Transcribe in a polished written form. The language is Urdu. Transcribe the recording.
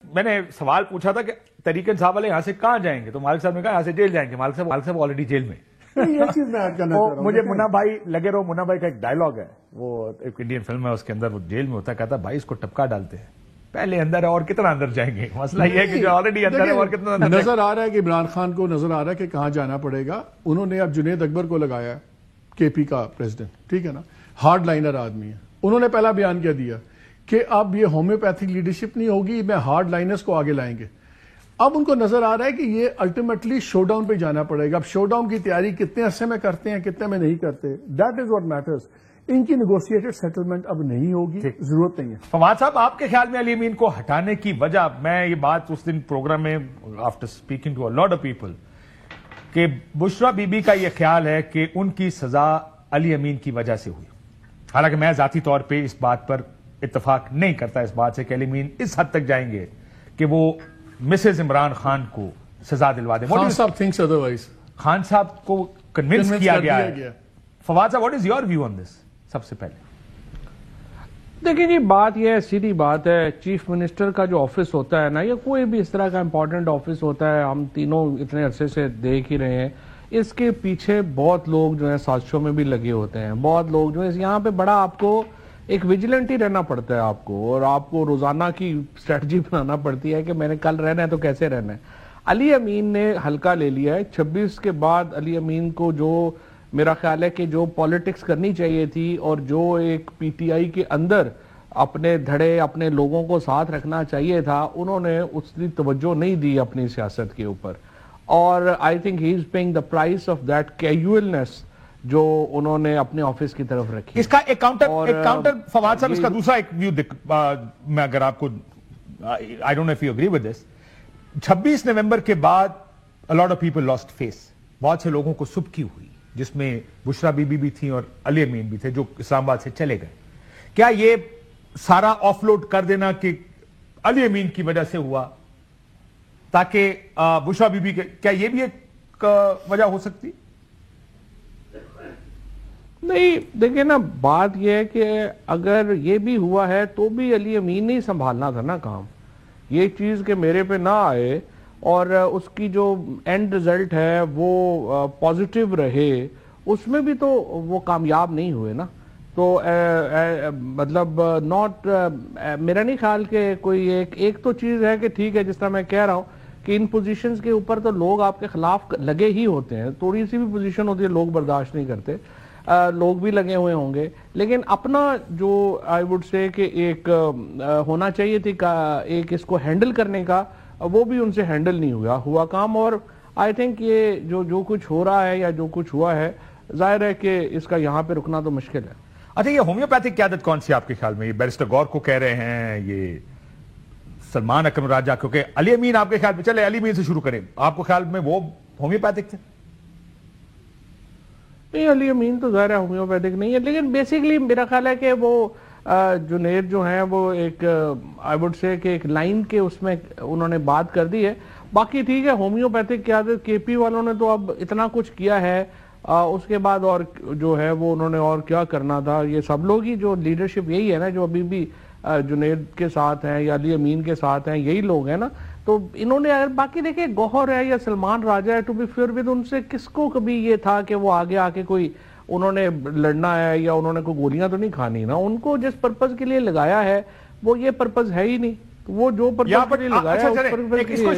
میں نے سوال پوچھا تھا کہ تحریک انصاف والے یہاں سے کہاں جائیں گے، تو مالک صاحب نے کہا یہاں سے جیل جائیں گے۔ مالک صاحب آلریڈی جیل میں۔ یہ چیز میں ایڈ کرنا چاہ رہا ہوں، مجھے منا بھائی لگے رہو، منا بھائی کا ایک ڈائلگ ہے، وہ ایک انڈین فلم ہے، اس کے اندر وہ جیل میں ہوتا ہے، کہتا ہے بھائی اس کو ٹپکا ڈالتے ہیں، پہلے اندر ہے اور کتنا اندر جائیں گے۔ مسئلہ یہ ہے کہ جو آلریڈی اندر ہے اور کتنا اندر نظر آ رہا ہے کہ عمران خان کو نظر آ رہا ہے کہ کہاں جانا پڑے گا۔ انہوں نے اب جنید اکبر کو لگایا ہے کے پی کا پریزیڈنٹ، ٹھیک ہے نا، ہارڈ لائنر آدمی ہے۔ انہوں نے پہلا بیان کیا دیا کہ اب یہ ہومیوپیتھک لیڈرشپ نہیں ہوگی، میں ہارڈ لائنرز کو آگے لائیں گے۔ اب ان کو نظر آ رہا ہے کہ یہ الٹیمیٹلی شو ڈاؤن پہ جانا پڑے گا۔ اب شو ڈاؤن کی تیاری کتنے عرصے میں کرتے ہیں، کتنے میں نہیں کرتے، دیٹ از واٹ میٹرز۔ ان کی نیگوشیٹڈ سیٹلمنٹ اب نہیں ہوگی، ضرورت نہیں ہے۔ فواد صاحب، آپ کے خیال میں علی امین کو ہٹانے کی وجہ، میں یہ بات اس دن پروگرام میں after speaking to a lot of people, کہ بشرا بی بی کا یہ خیال ہے کہ ان کی سزا علی امین کی وجہ سے ہوئی، حالانکہ میں ذاتی طور پہ اس بات پر اتفاق نہیں کرتا، اس بات سے کہ علی امین اس حد تک جائیں گے کہ وہ مسز عمران خان کو سزا دلوا دیں۔ خان صاحب thinks otherwise۔ خان صاحب کو کنونس کیا گیا ہے۔ Fawad Sahab, what is your view on this? سب سے پہلے دیکھیں جی، بات یہ ہے، سیدھی بات ہے، چیف منسٹر کا جو آفس ہوتا ہے نا، یا کوئی بھی اس طرح کا امپورٹنٹ آفس ہوتا ہے، ہم تینوں اتنے عرصے سے دیکھ ہی رہے ہیں، اس کے پیچھے بہت لوگ جو ہیں سازشوں میں بھی لگے ہوتے ہیں، بہت لوگ جو ہیں یہاں پہ بڑا آپ کو ایک ویجیلنٹ ہی رہنا پڑتا ہے آپ کو، اور آپ کو روزانہ کی اسٹریٹجی بنانا پڑتی ہے کہ میں نے کل رہنا ہے تو کیسے رہنا ہے۔ علی امین نے ہلکا لے لیا ہے۔ 26 کے بعد علی امین کو جو میرا خیال ہے کہ جو پالیٹکس کرنی چاہیے تھی اور جو ایک پی ٹی آئی کے اندر اپنے دھڑے، اپنے لوگوں کو ساتھ رکھنا چاہیے تھا، انہوں نے اس کی توجہ نہیں دی اپنی سیاست کے اوپر، اور I think he is paying the price of that casualness جو انہوں نے اپنے آفس کی طرف رکھی۔ اس کا ایک کاؤنٹر فواد صاحب، اس کا دوسرا ایک ویو میں اگر آپ کو I don't know if you agree with this، 26 نومبر کے بعد a lot of people lost face، بہت سے لوگوں کو سبکی ہوئی، جس میں بشرا بی بی بھی تھیں اور علی امین بھی تھے، جو اسلام آباد سے چلے گئے۔ کیا یہ سارا آف لوڈ کر دینا کہ علی امین کی وجہ سے ہوا تاکہ بشرا بی بی، کیا یہ بھی ایک وجہ ہو سکتی؟ نہیں، دیکھیں نا، بات یہ ہے کہ اگر یہ بھی ہوا ہے تو بھی علی امین نہیں سنبھالنا تھا نا کام۔ یہ چیز کہ میرے پہ نہ آئے اور اس کی جو اینڈ رزلٹ ہے وہ پازیٹیو رہے، اس میں بھی تو وہ کامیاب نہیں ہوئے نا۔ تو مطلب ناٹ، میرا نہیں خیال کہ کوئی ایک تو چیز ہے کہ ٹھیک ہے، جس طرح میں کہہ رہا ہوں کہ ان پوزیشنز کے اوپر تو لوگ آپ کے خلاف لگے ہی ہوتے ہیں، تھوڑی سی بھی پوزیشن ہوتی ہے لوگ برداشت نہیں کرتے، لوگ بھی لگے ہوئے ہوں گے، لیکن اپنا جو آئی وڈ سے کہ ایک ہونا چاہیے تھی ایک اس کو ہینڈل کرنے کا، وہ بھی ان سے ہینڈل نہیں ہوا کام۔ اور آئی تھنک یہ جو کچھ ہو رہا ہے یا جو کچھ ہوا ہے، ظاہر ہے کہ اس کا یہاں پہ رکنا تو مشکل ہے۔ اچھا، یہ ہومیوپیتھک قیادت کون سی آپ کے خیال میں؟ یہ بیرسٹر غور کو کہہ رہے ہیں، یہ سلمان اکرم راجہ، کیونکہ علی امین آپ کے خیال میں، چلے علی امین سے شروع کریں، آپ کے خیال میں وہ ہومیوپیتھک تھے؟ نہیں، علی امین تو ظاہر ہے ہومیوپیتھک نہیں ہے، لیکن بیسیکلی میرا خیال ہے کہ وہ جنید جو ہیں وہ ایک آئی وڈ سے کہ ایک لائن کے اس میں انہوں نے بات کر دی ہے۔ باقی ٹھیک ہے، ہومیوپیتھک قیادت کے پی والوں نے تو اب اتنا کچھ کیا ہے، اس کے بعد اور جو ہے وہ انہوں نے اور کیا کرنا تھا، یہ سب لوگ ہی جو لیڈرشپ یہی ہے نا، جو ابھی بھی جنید کے ساتھ ہیں یا علی امین کے ساتھ ہیں، یہی لوگ ہیں نا، تو انہوں نے باقی دیکھیں گوہر ہے یا سلمان راجہ ہے، ٹو بی فیئر ود، ان سے کس کو کبھی یہ تھا کہ وہ آگے آ کے کوئی انہوں نے لڑنا ہے یا انہوں نے کوئی گولیاں تو نہیں کھانی نا، ان کو جس پرپز کے لیے لگایا ہے وہ یہ پرپز ہے ہی نہیں، وہ جو پرپز کے لیے لگایا ہے اس پرپز کے لیے